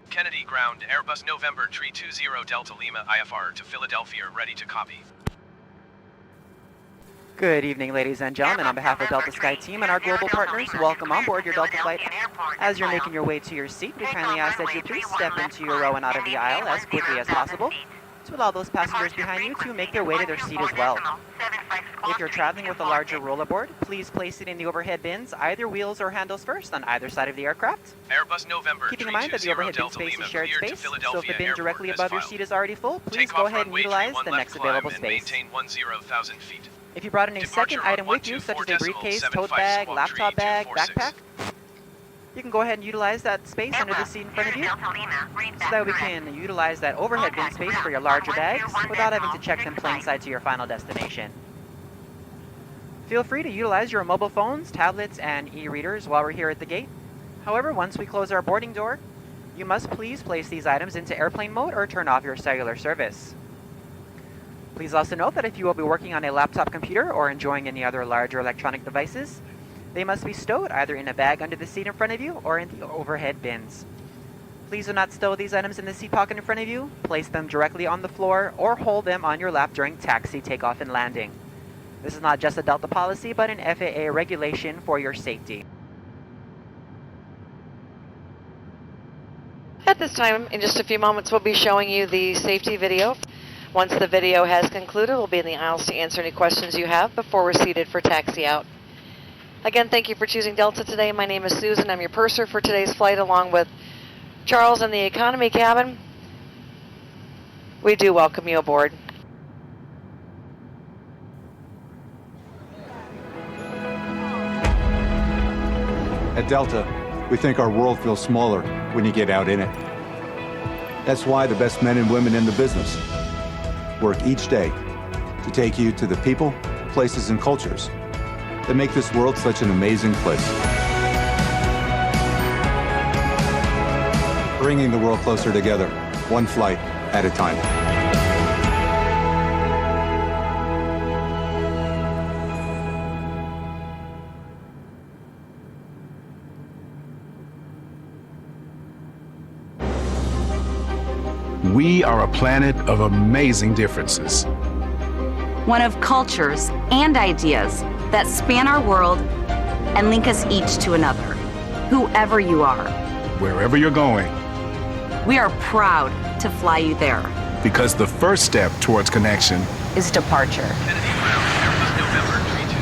Kennedy ground, Airbus November 320 Delta Lima IFR to Philadelphia, ready to copy. Good evening, ladies and gentlemen. On behalf of Delta Sky Team and our global partners, welcome on board your Delta flight. As you're making your way to your seat, we kindly ask that you please step into your row and out of the aisle as quickly as possible to allow those passengers behind you to make their way to their seat as well. If you're traveling with a larger rollerboard, please place it in the overhead bins, either wheels or handles first, on either side of the aircraft. Airbus November Keeping in mind that the overhead bin Delta space Lima is shared cleared to space, so if Philadelphia the bin Airport directly as above your filed. seat is already full, please Take go off ahead and runway utilize 31 the left next climb available and space. maintain 10,000 feet. If you brought in a second Departure item on with you, such as a 124.75 briefcase, tote bag, squawk laptop bag, 3246. backpack, you can go ahead and utilize that space under the seat in front of you, so that we can utilize that overhead bin space for your larger bags without having to check them plain sight to your final destination. Feel free to utilize your mobile phones, tablets, and e-readers while we're here at the gate. However, once we close our boarding door, you must please place these items into airplane mode or turn off your cellular service. Please also note that if you will be working on a laptop computer or enjoying any other larger electronic devices, they must be stowed either in a bag under the seat in front of you or in the overhead bins. Please do not stow these items in the seat pocket in front of you. Place them directly on the floor or hold them on your lap during taxi, takeoff, and landing. This is not just a Delta policy, but an FAA regulation for your safety. At this time, in just a few moments, we'll be showing you the safety video. Once the video has concluded, we'll be in the aisles to answer any questions you have before we're seated for taxi out. Again, thank you for choosing Delta today. My name is Susan. I'm your purser for today's flight, along with Charles in the economy cabin. We do welcome you aboard. At Delta, we think our world feels smaller when you get out in it. That's why the best men and women in the business work each day to take you to the people, places, and cultures that make this world such an amazing place. Bringing the world closer together, one flight at a time. We are a planet of amazing differences. One of cultures and ideas that span our world and link us each to another, whoever you are. Wherever you're going. We are proud to fly you there. Because the first step towards connection is departure.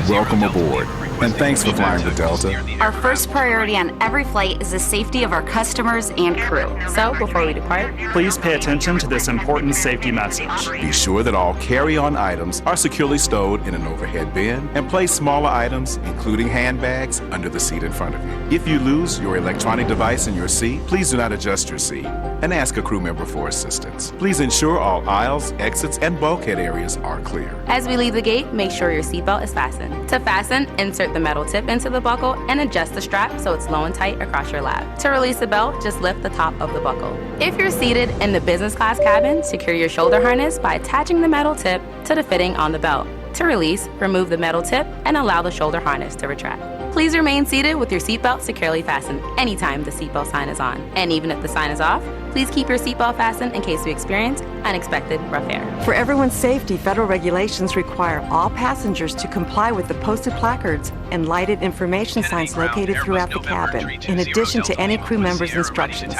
Welcome aboard, and thanks for flying with Delta. Our first priority on every flight is the safety of our customers and crew. So, before we depart, please pay attention to this important safety message. Be sure that all carry-on items are securely stowed in an overhead bin, and place smaller items, including handbags, under the seat in front of you. If you lose your electronic device in your seat, please do not adjust your seat and ask a crew member for assistance. Please ensure all aisles, exits, and bulkhead areas are clear. As we leave the gate, make sure your seatbelt is fastened. To fasten, insert the metal tip into the buckle and adjust the strap so it's low and tight across your lap. To release the belt, just lift the top of the buckle. If you're seated in the business class cabin, secure your shoulder harness by attaching the metal tip to the fitting on the belt. To release, remove the metal tip and allow the shoulder harness to retract. Please remain seated with your seatbelt securely fastened anytime the seatbelt sign is on. And even if the sign is off, please keep your seatbelt fastened in case we experience unexpected rough air. For everyone's safety, federal regulations require all passengers to comply with the posted placards and lighted information signs located throughout the cabin, in addition to any crew member's instructions.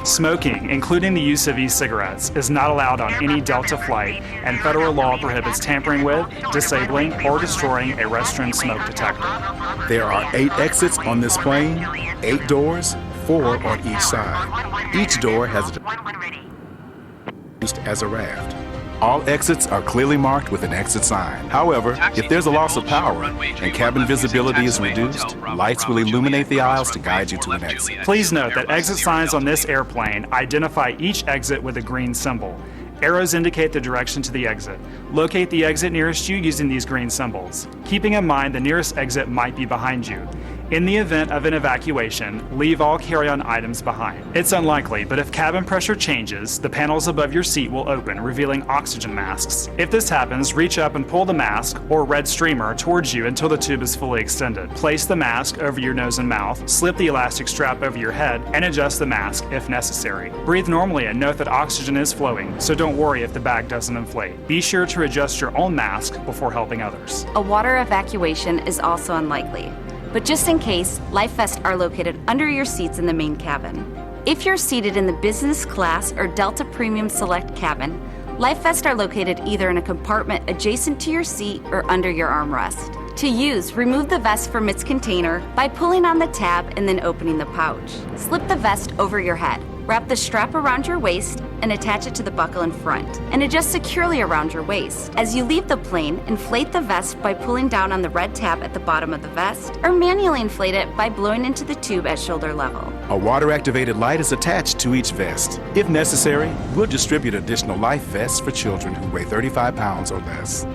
Smoking, including the use of e-cigarettes, is not allowed on any Delta flight, and federal law prohibits tampering with, disabling, or destroying a restroom smoke detector. There are 8 exits on this plane, 8 doors, 4 on each side. Each door has used as a raft. All exits are clearly marked with an exit sign. However, if there's a loss of power and cabin visibility is reduced, lights will illuminate the aisles to guide you to an exit. Please note that exit signs on this airplane identify each exit with a green symbol. Arrows indicate the direction to the exit. Locate the exit nearest you using these green symbols, keeping in mind the nearest exit might be behind you. In the event of an evacuation, leave all carry-on items behind. It's unlikely, but if cabin pressure changes, the panels above your seat will open, revealing oxygen masks. If this happens, reach up and pull the mask or red streamer towards you until the tube is fully extended. Place the mask over your nose and mouth, slip the elastic strap over your head, and adjust the mask if necessary. Breathe normally and note that oxygen is flowing, so don't worry if the bag doesn't inflate. Be sure to adjust your own mask before helping others. A water evacuation is also unlikely. But just in case, life vests are located under your seats in the main cabin. If you're seated in the business class or Delta Premium Select cabin, life vests are located either in a compartment adjacent to your seat or under your armrest. To use, remove the vest from its container by pulling on the tab and then opening the pouch. Slip the vest over your head. Wrap the strap around your waist and attach it to the buckle in front, and adjust securely around your waist. As you leave the plane, inflate the vest by pulling down on the red tab at the bottom of the vest, or manually inflate it by blowing into the tube at shoulder level. A water-activated light is attached to each vest. If necessary, we'll distribute additional life vests for children who weigh 35 pounds or less.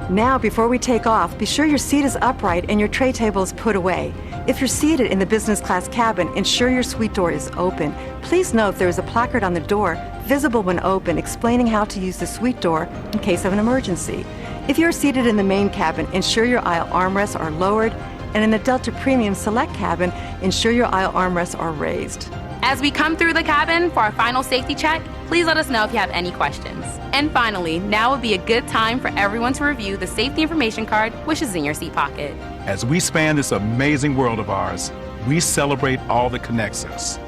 Now, before we take off, be sure your seat is upright and your tray table is put away. If you're seated in the business class cabin, ensure your suite door is open. Please note there is a placard on the door, visible when open, explaining how to use the suite door in case of an emergency. If you're seated in the main cabin, ensure your aisle armrests are lowered, and in the Delta Premium Select cabin, ensure your aisle armrests are raised. As we come through the cabin for our final safety check, please let us know if you have any questions. And finally, now would be a good time for everyone to review the safety information card, which is in your seat pocket. As we span this amazing world of ours, we celebrate all that connects us.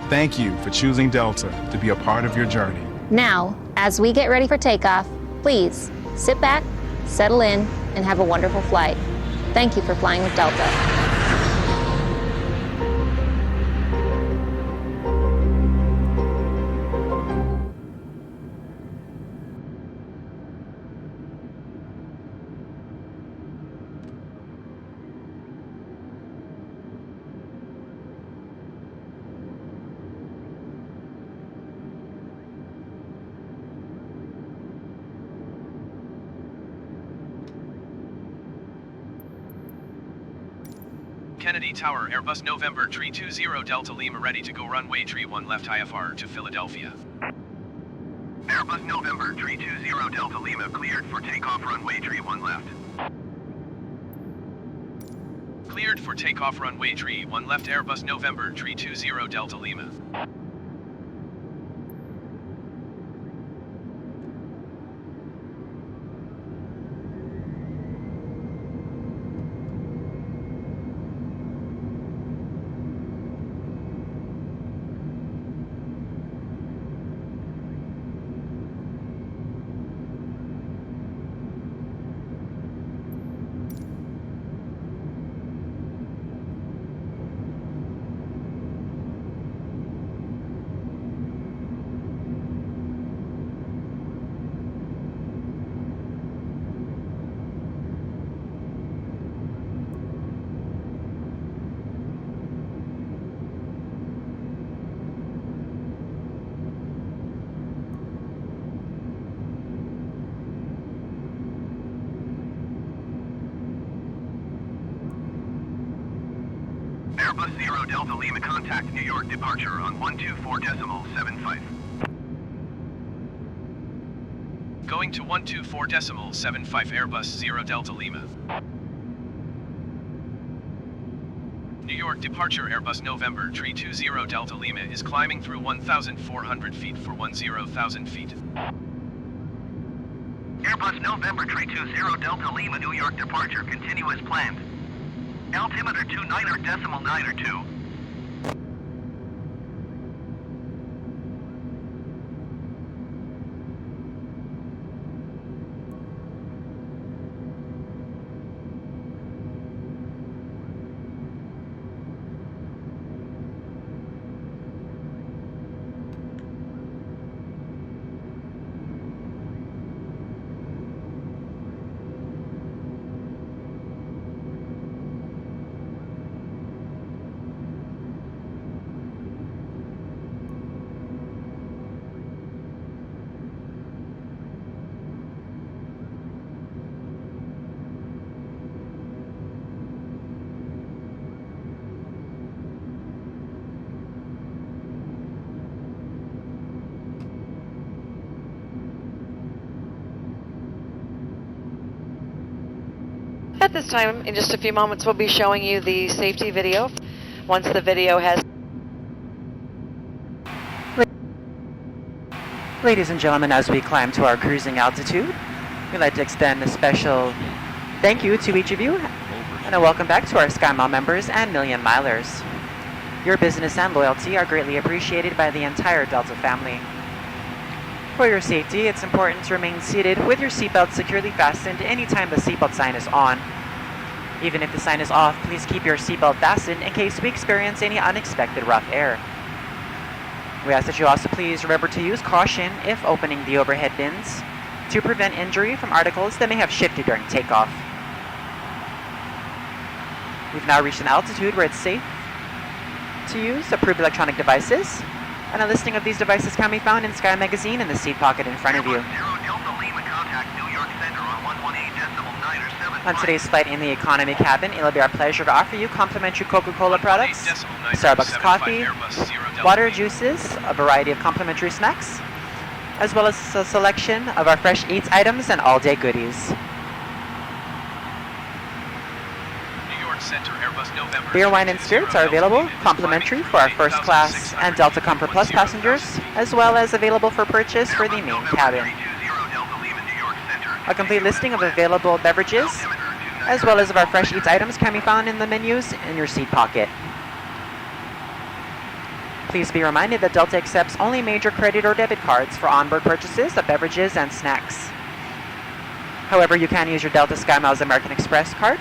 Thank you for choosing Delta to be a part of your journey. Now, as we get ready for takeoff, please sit back, settle in, and have a wonderful flight. Thank you for flying with Delta. Kennedy Tower, Airbus November 320 Delta Lima ready to go runway 31 left IFR to Philadelphia. Airbus November 320 Delta Lima cleared for takeoff runway 31 left. Cleared for takeoff runway 31 left Airbus November 320 Delta Lima. Airbus 0 Delta Lima contact New York departure on 124.75. Going to 124.75 Airbus 0 Delta Lima. New York departure Airbus November 320 Delta Lima is climbing through 1,400 feet for 10,000 feet. Airbus November 320 Delta Lima New York departure continue as planned. Altimeter 29.92. this time, in just a few moments, we'll be showing you the safety video. Once the video has... Ladies and gentlemen, as we climb to our cruising altitude, we'd like to extend a special thank you to each of you and a welcome back to our SkyMile members and Million Milers. Your business and loyalty are greatly appreciated by the entire Delta family. For your safety, it's important to remain seated with your seatbelt securely fastened anytime the seatbelt sign is on. Even if the sign is off, please keep your seatbelt fastened in case we experience any unexpected rough air. We ask that you also please remember to use caution if opening the overhead bins to prevent injury from articles that may have shifted during takeoff. We've now reached an altitude where it's safe to use approved electronic devices, and a listing of these devices can be found in Sky Magazine in the seat pocket in front of you. On today's flight in the economy cabin, it'll be our pleasure to offer you complimentary Coca-Cola products, Starbucks coffee, water, juices, a variety of complimentary snacks, as well as a selection of our fresh eats items and all-day goodies. Beer, wine, and spirits are available complimentary for our first class and Delta Comfort Plus passengers, as well as available for purchase for the main cabin. A complete listing of available beverages, as well as of our fresh eats items, can be found in the menus in your seat pocket. Please be reminded that Delta accepts only major credit or debit cards for onboard purchases of beverages and snacks. However, you can use your Delta SkyMiles American Express card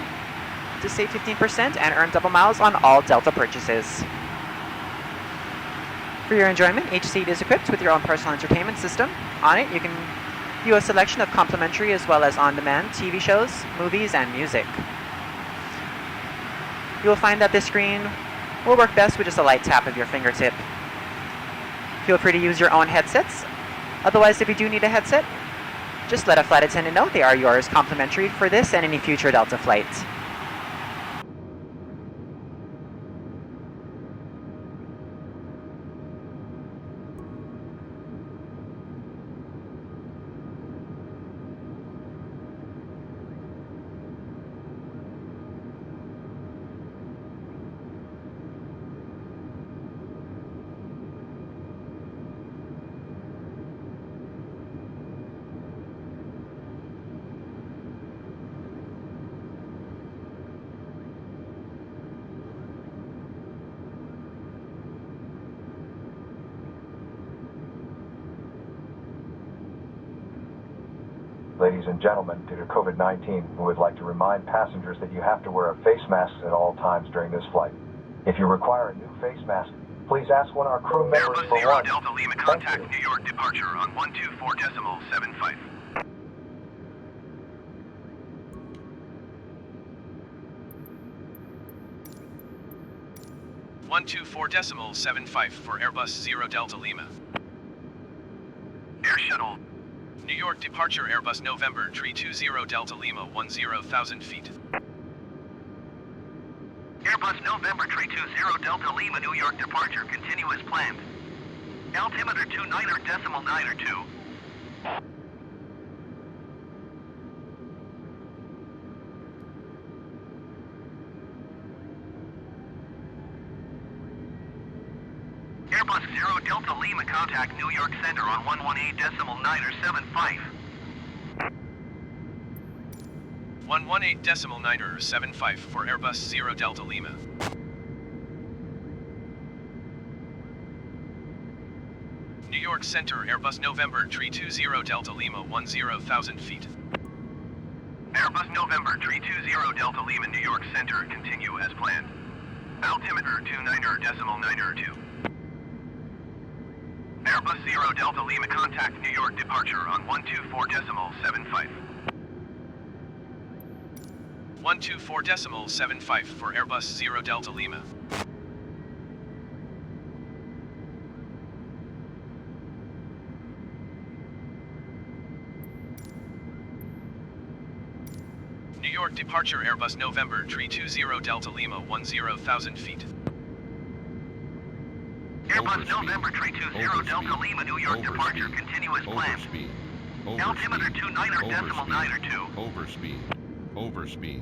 to save 15% and earn double miles on all Delta purchases. For your enjoyment, each seat is equipped with your own personal entertainment system. On it, you can view a selection of complimentary as well as on-demand TV shows, movies, and music. You will find that this screen will work best with just a light tap of your fingertip. Feel free to use your own headsets. Otherwise, if you do need a headset, just let a flight attendant know they are yours complimentary for this and any future Delta flights. Ladies and gentlemen, due to COVID-19, we would like to remind passengers that you have to wear a face mask at all times during this flight. If you require a new face mask, please ask one of our crew members Airbus for 0 one. Delta Lima, contact New York departure on 124.75. 124.75 for Airbus 0 Delta Lima. Air Shuttle. New York departure Airbus November 320 Delta Lima 10,000 feet. Airbus November 320 Delta Lima New York departure continue as planned. Altimeter 29.902. Airbus 0 Delta Lima contact New York Center on 118.975. 118.975 for Airbus 0 Delta Lima. New York Center Airbus November 320 Delta Lima 10,000 feet. Airbus November 320 Delta Lima New York Center continue as planned. Altimeter 29.902. Airbus 0 Delta Lima contact New York departure on 124.75. 124.75 for Airbus 0 Delta Lima. New York departure Airbus November 320 Delta Lima 10,000 feet. Airbus November 320 Delta Lima New York departure continue as planned. Altimeter 29.902. Overspeed.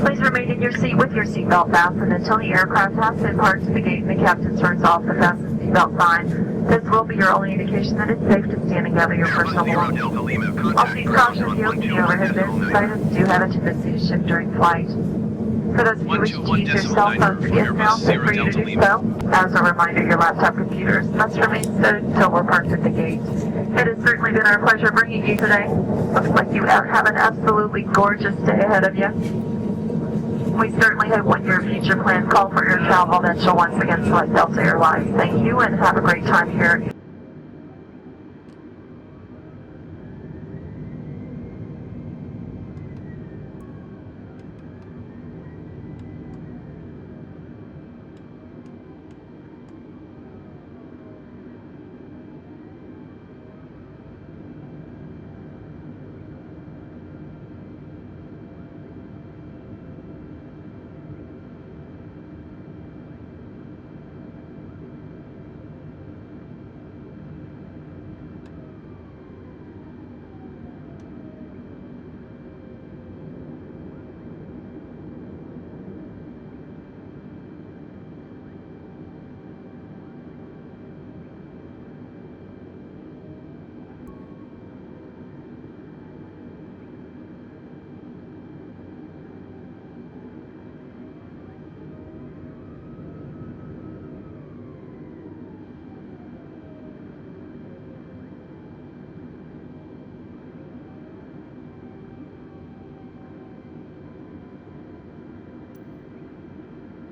Please remain in your seat with your seatbelt fastened until the aircraft has been parked to the gate and the captain turns off the fasten seatbelt sign. This will be your only indication that it's safe to stand and gather your personal belongings. All seat caution deals with the overhead bins. Items do have a tendency to shift during flight. For those of you wishing to use your cell phones if now, feel free to do so. As a reminder, your laptop computers must remain stowed until we're parked at the gate. It has certainly been our pleasure bringing you today. Looks like you have an absolutely gorgeous day ahead of you. We certainly hope when your future plans call for your travel that you'll once again select Delta Airlines. Thank you and have a great time here.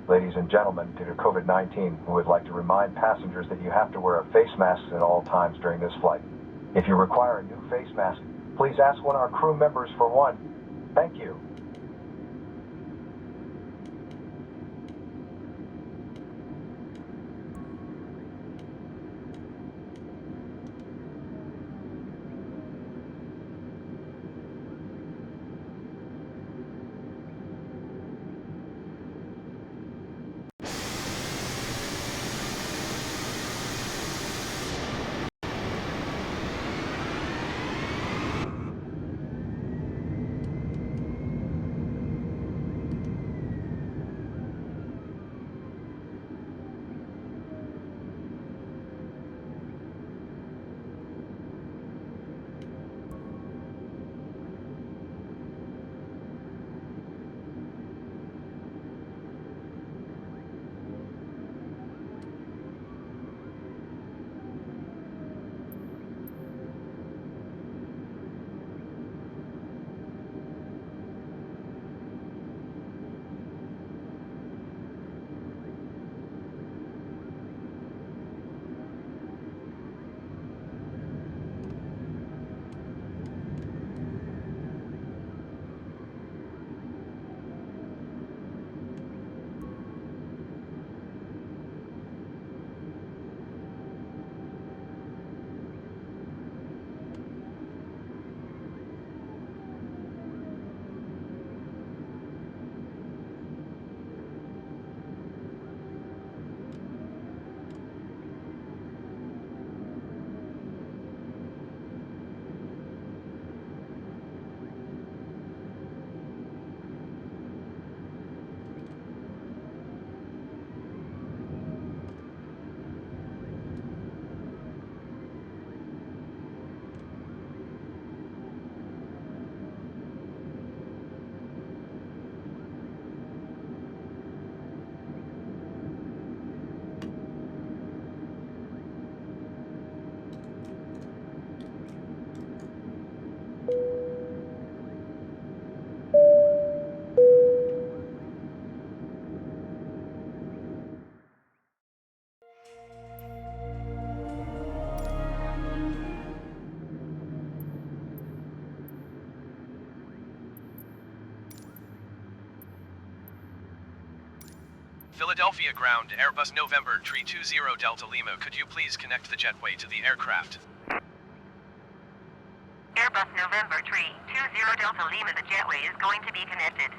Ladies and gentlemen, due to COVID-19, we would like to remind passengers that you have to wear a face mask at all times during this flight. If you require a new face mask, please ask one of our crew members for one. Thank you. Philadelphia ground, Airbus November 320 Delta Lima. Could you please connect the jetway to the aircraft? Airbus November 320 Delta Lima, the jetway is going to be connected.